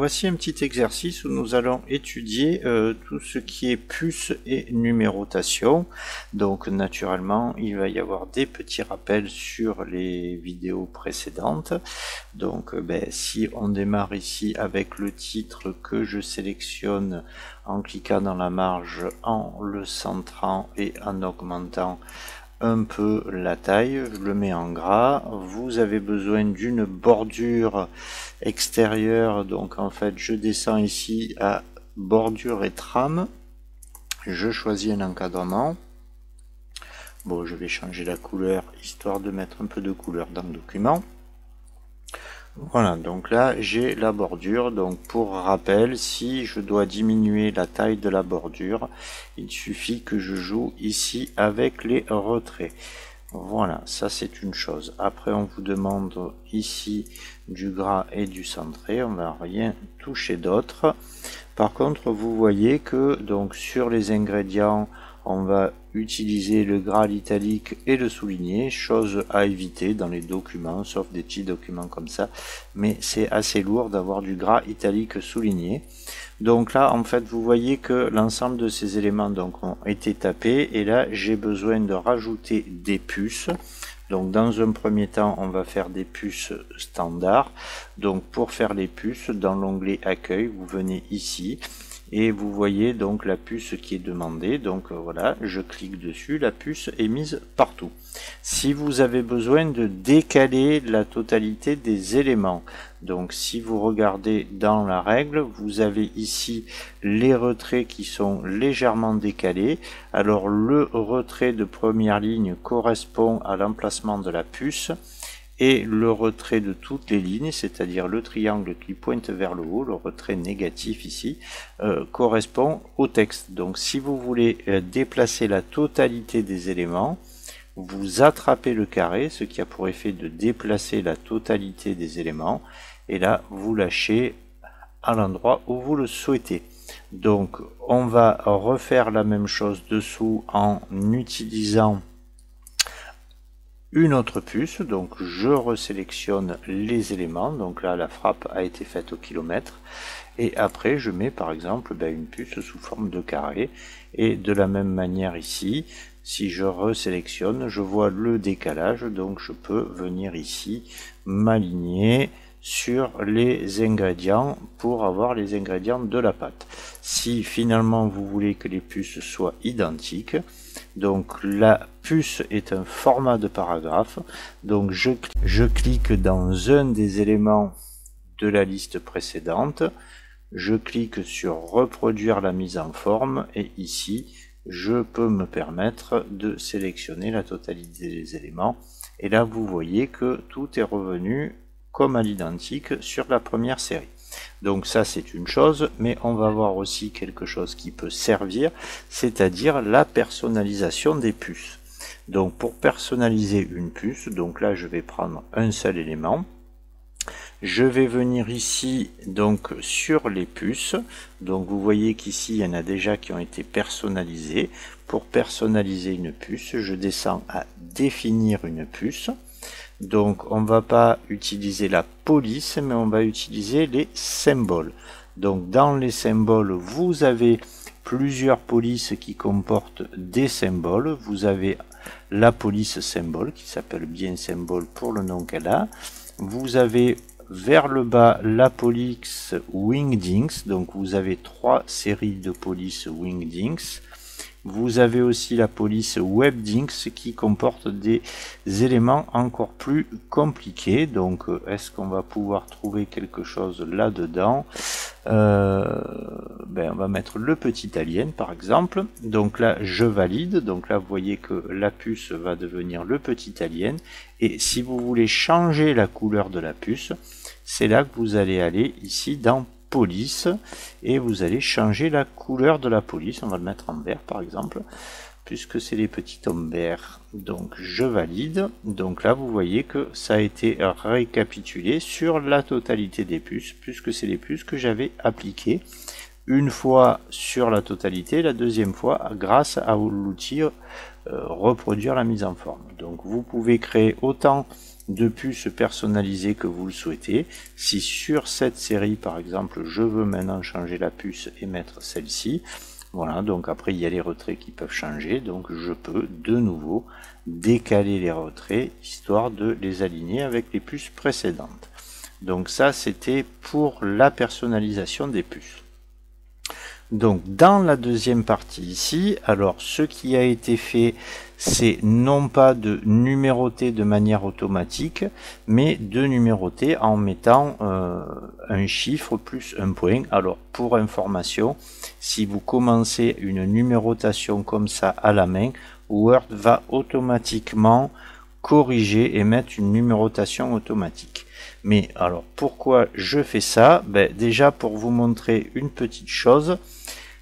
voici un petit exercice où nous allons étudier tout ce qui est puce et numérotation. Donc naturellement, il va y avoir des petits rappels sur les vidéos précédentes. Donc si on démarre ici avec le titre que je sélectionne en cliquant dans la marge, en le centrant et en augmentant un peu la taille, je le mets en gras. Vous avez besoin d'une bordure extérieure, donc en fait je descends ici à bordure et trame, je choisis un encadrement. Bon, je vais changer la couleur histoire de mettre un peu de couleur dans le document. Voilà, donc là j'ai la bordure. Donc pour rappel, si je dois diminuer la taille de la bordure, il suffit que je joue ici avec les retraits. Voilà, ça c'est une chose. Après on vous demande ici du gras et du centré, on va rien toucher d'autre. Par contre vous voyez que donc sur les ingrédients, on va utiliser le gras, l'italique et le souligné, chose à éviter dans les documents, sauf des petits documents comme ça, mais c'est assez lourd d'avoir du gras italique souligné. Donc là, en fait, vous voyez que l'ensemble de ces éléments donc ont été tapés, et là, j'ai besoin de rajouter des puces. Donc dans un premier temps, on va faire des puces standards. Donc pour faire les puces, dans l'onglet accueil, vous venez ici, et vous voyez donc la puce qui est demandée. Donc voilà, je clique dessus, la puce est mise partout. Si vous avez besoin de décaler la totalité des éléments, donc si vous regardez dans la règle, vous avez ici les retraits qui sont légèrement décalés. Alors le retrait de première ligne correspond à l'emplacement de la puce, et le retrait de toutes les lignes, c'est-à-dire le triangle qui pointe vers le haut, le retrait négatif ici, correspond au texte. Donc si vous voulez déplacer la totalité des éléments, vous attrapez le carré, ce qui a pour effet de déplacer la totalité des éléments, et là vous lâchez à l'endroit où vous le souhaitez. Donc on va refaire la même chose dessous en utilisant une autre puce. Donc je resélectionne les éléments, donc là la frappe a été faite au kilomètre, et après je mets par exemple une puce sous forme de carré, et de la même manière ici, si je resélectionne, je vois le décalage, donc je peux venir ici m'aligner sur les ingrédients pour avoir les ingrédients de la pâte. Si finalement vous voulez que les puces soient identiques, donc la puce est un format de paragraphe, donc je clique dans un des éléments de la liste précédente, je clique sur reproduire la mise en forme, et ici je peux me permettre de sélectionner la totalité des éléments, et là vous voyez que tout est revenu comme à l'identique sur la première série. Donc ça c'est une chose, mais on va voir aussi quelque chose qui peut servir, c'est-à-dire la personnalisation des puces. Donc pour personnaliser une puce, donc là je vais prendre un seul élément, je vais venir ici donc sur les puces, donc vous voyez qu'ici il y en a déjà qui ont été personnalisées. Pour personnaliser une puce, je descends à définir une puce. Donc on va pas utiliser la police, mais on va utiliser les symboles. Donc dans les symboles, vous avez plusieurs polices qui comportent des symboles. Vous avez la police symbole qui s'appelle bien symbole pour le nom qu'elle a. Vous avez vers le bas la police Wingdings, donc vous avez 3 séries de police Wingdings. Vous avez aussi la police Webdings qui comporte des éléments encore plus compliqués. Donc est-ce qu'on va pouvoir trouver quelque chose là-dedans? On va mettre le petit alien par exemple. Donc là je valide, donc là vous voyez que la puce va devenir le petit alien, et si vous voulez changer la couleur de la puce, c'est là que vous allez aller ici dans police, et vous allez changer la couleur de la police. On va le mettre en vert par exemple, puisque c'est les petits tomes verts. Donc je valide, donc là vous voyez que ça a été récapitulé sur la totalité des puces, puisque c'est les puces que j'avais appliquées une fois sur la totalité, la deuxième fois grâce à l'outil reproduire la mise en forme. Donc vous pouvez créer autant de puces personnalisées que vous le souhaitez. Si sur cette série par exemple je veux maintenant changer la puce et mettre celle-ci, voilà, donc après il y a les retraits qui peuvent changer, donc je peux de nouveau décaler les retraits histoire de les aligner avec les puces précédentes. Donc ça c'était pour la personnalisation des puces. Donc dans la deuxième partie ici, alors ce qui a été fait, c'est non pas de numéroter de manière automatique, mais de numéroter en mettant un chiffre plus un point. Alors pour information, si vous commencez une numérotation comme ça à la main, Word va automatiquement corriger et mettre une numérotation automatique. Mais alors pourquoi je fais ça? Déjà pour vous montrer une petite chose,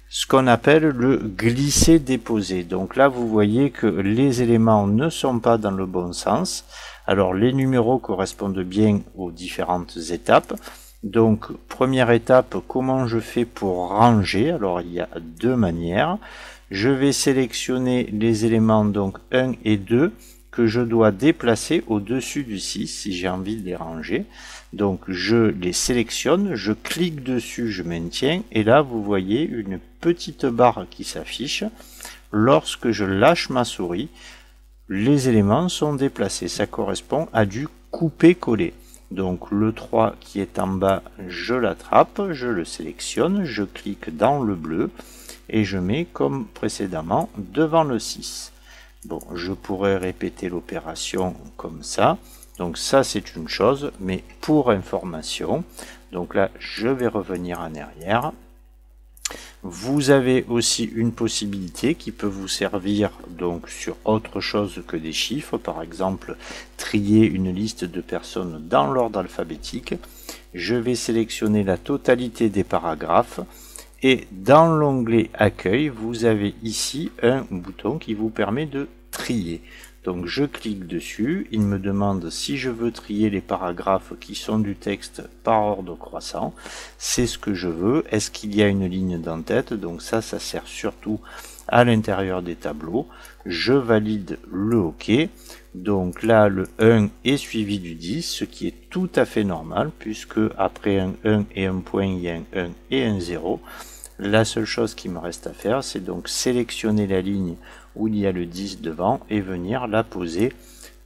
ce qu'on appelle le glisser-déposer. Donc là vous voyez que les éléments ne sont pas dans le bon sens. Alors les numéros correspondent bien aux différentes étapes. Donc première étape, comment je fais pour ranger? Alors il y a deux manières. Je vais sélectionner les éléments donc 1 et 2 que je dois déplacer au-dessus du 6 si j'ai envie de les ranger. Donc je les sélectionne, je clique dessus, je maintiens, et là vous voyez une petite barre qui s'affiche. Lorsque je lâche ma souris, les éléments sont déplacés. Ça correspond à du couper-coller. Donc le 3 qui est en bas, je l'attrape, je le sélectionne, je clique dans le bleu et je mets comme précédemment devant le 6. Bon, je pourrais répéter l'opération comme ça. Donc ça c'est une chose, mais pour information, donc là je vais revenir en arrière. Vous avez aussi une possibilité qui peut vous servir donc sur autre chose que des chiffres, par exemple trier une liste de personnes dans l'ordre alphabétique. Je vais sélectionner la totalité des paragraphes et dans l'onglet accueil, vous avez ici un bouton qui vous permet de trier. Donc je clique dessus, il me demande si je veux trier les paragraphes qui sont du texte par ordre croissant. C'est ce que je veux. Est-ce qu'il y a une ligne d'en-tête? Donc ça sert surtout à l'intérieur des tableaux. Je valide le OK. Donc là le 1 est suivi du 10, ce qui est tout à fait normal puisque après un 1 et un point, il y a un 1 et un 0. La seule chose qui me reste à faire, c'est donc sélectionner la ligne où il y a le 10 devant et venir la poser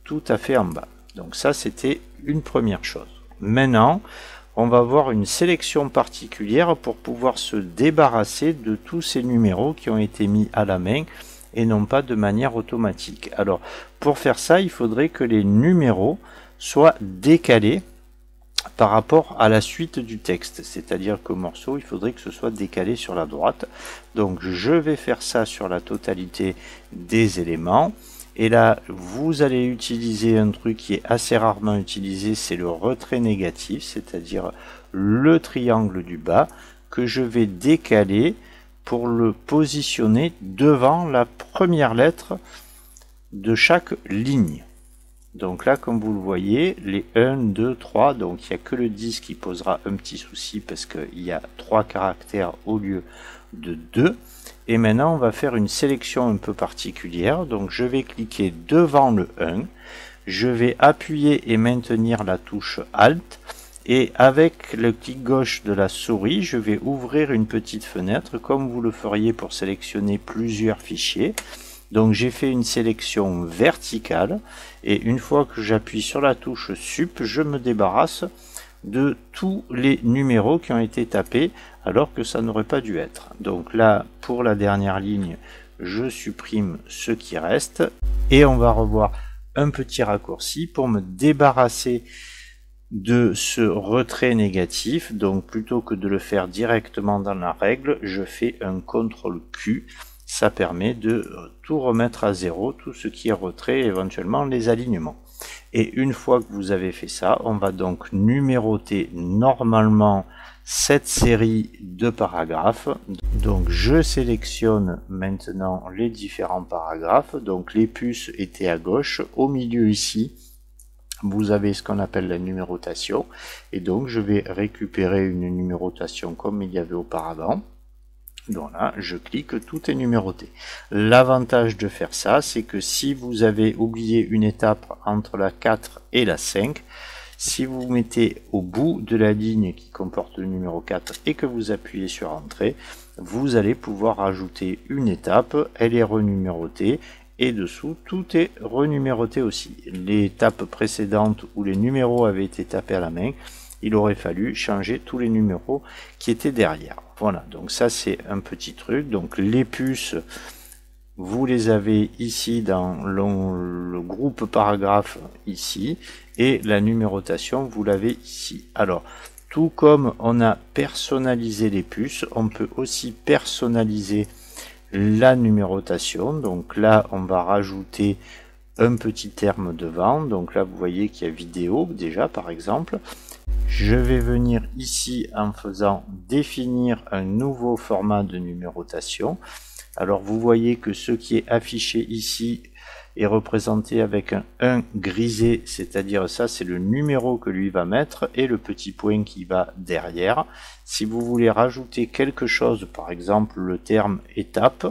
tout à fait en bas. Donc ça c'était une première chose. Maintenant on va voir une sélection particulière pour pouvoir se débarrasser de tous ces numéros qui ont été mis à la main et non pas de manière automatique. Alors pour faire ça, il faudrait que les numéros soient décalés par rapport à la suite du texte, c'est-à-dire qu'au morceau il faudrait que ce soit décalé sur la droite. Donc je vais faire ça sur la totalité des éléments et là vous allez utiliser un truc qui est assez rarement utilisé, c'est le retrait négatif, c'est-à-dire le triangle du bas que je vais décaler pour le positionner devant la première lettre de chaque ligne. Donc là, comme vous le voyez, les 1, 2, 3, donc il n'y a que le 10 qui posera un petit souci parce qu'il y a 3 caractères au lieu de 2. Et maintenant, on va faire une sélection un peu particulière. Donc je vais cliquer devant le 1. Je vais appuyer et maintenir la touche Alt. Et avec le clic gauche de la souris, je vais ouvrir une petite fenêtre comme vous le feriez pour sélectionner plusieurs fichiers. Donc j'ai fait une sélection verticale et une fois que j'appuie sur la touche Sup, je me débarrasse de tous les numéros qui ont été tapés alors que ça n'aurait pas dû être. Donc là, pour la dernière ligne, je supprime ce qui reste et on va revoir un petit raccourci pour me débarrasser de ce retrait négatif. Donc plutôt que de le faire directement dans la règle, je fais un CTRL Q. Ça permet de tout remettre à zéro, tout ce qui est retrait, éventuellement les alignements. Et une fois que vous avez fait ça, on va donc numéroter normalement cette série de paragraphes. Donc je sélectionne maintenant les différents paragraphes. Donc les puces étaient à gauche, au milieu ici, vous avez ce qu'on appelle la numérotation. Et donc je vais récupérer une numérotation comme il y avait auparavant. Voilà, je clique, tout est numéroté. L'avantage de faire ça, c'est que si vous avez oublié une étape entre la 4 et la 5, si vous mettez au bout de la ligne qui comporte le numéro 4 et que vous appuyez sur Entrée, vous allez pouvoir ajouter une étape, elle est renumérotée, et dessous tout est renuméroté aussi. Les étapes précédentes où les numéros avaient été tapés à la main, il aurait fallu changer tous les numéros qui étaient derrière. Voilà, donc ça c'est un petit truc. Donc les puces, vous les avez ici dans le groupe paragraphe ici, et la numérotation vous l'avez ici. Alors, tout comme on a personnalisé les puces, on peut aussi personnaliser la numérotation. Donc là on va rajouter un petit terme devant. Donc là vous voyez qu'il y a vidéo déjà par exemple. Je vais venir ici en faisant définir un nouveau format de numérotation. Alors vous voyez que ce qui est affiché ici est représenté avec un 1 grisé, c'est-à-dire ça c'est le numéro que lui va mettre, et le petit point qui va derrière. Si vous voulez rajouter quelque chose, par exemple le terme étape,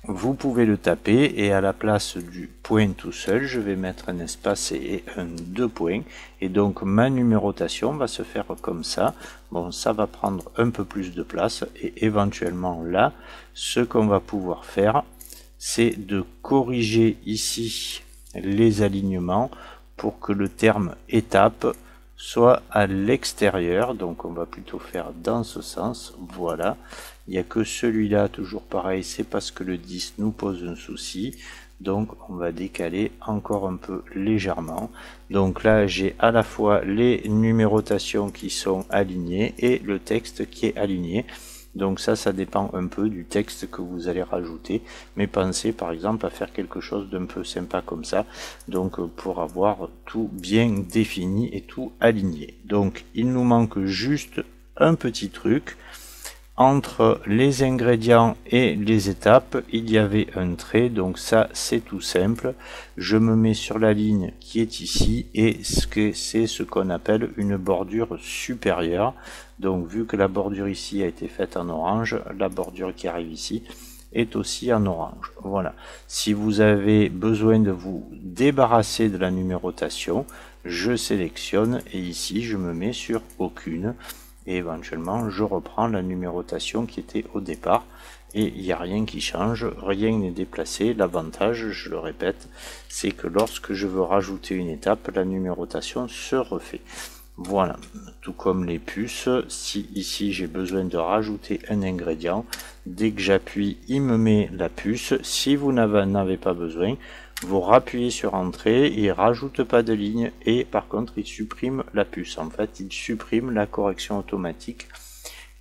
vous pouvez le taper, et à la place du point tout seul, je vais mettre un espace et un 2 points, et donc ma numérotation va se faire comme ça. Bon, ça va prendre un peu plus de place, et éventuellement là, ce qu'on va pouvoir faire, c'est de corriger ici les alignements pour que le terme étape soit à l'extérieur. Donc on va plutôt faire dans ce sens, voilà. Il n'y a que celui-là, toujours pareil, c'est parce que le 10 nous pose un souci. Donc on va décaler encore un peu légèrement. Donc là j'ai à la fois les numérotations qui sont alignées et le texte qui est aligné. Donc ça dépend un peu du texte que vous allez rajouter, mais pensez par exemple à faire quelque chose d'un peu sympa comme ça, donc pour avoir tout bien défini et tout aligné. Donc il nous manque juste un petit truc. Entre les ingrédients et les étapes, il y avait un trait, donc ça c'est tout simple. Je me mets sur la ligne qui est ici, et c'est ce qu'on appelle une bordure supérieure. Donc vu que la bordure ici a été faite en orange, la bordure qui arrive ici est aussi en orange. Voilà. Si vous avez besoin de vous débarrasser de la numérotation, je sélectionne et ici je me mets sur aucune. Et éventuellement je reprends la numérotation qui était au départ, et il n'y a rien qui change, rien n'est déplacé. L'avantage, je le répète, c'est que lorsque je veux rajouter une étape, la numérotation se refait. Voilà, tout comme les puces, si ici j'ai besoin de rajouter un ingrédient, dès que j'appuie il me met la puce. Si vous n'en avez pas besoin, vous rappuyez sur Entrée, il rajoute pas de ligne, et par contre il supprime la puce. En fait il supprime la correction automatique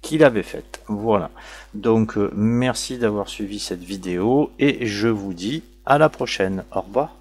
qu'il avait faite. Voilà, donc merci d'avoir suivi cette vidéo, et je vous dis à la prochaine. Au revoir.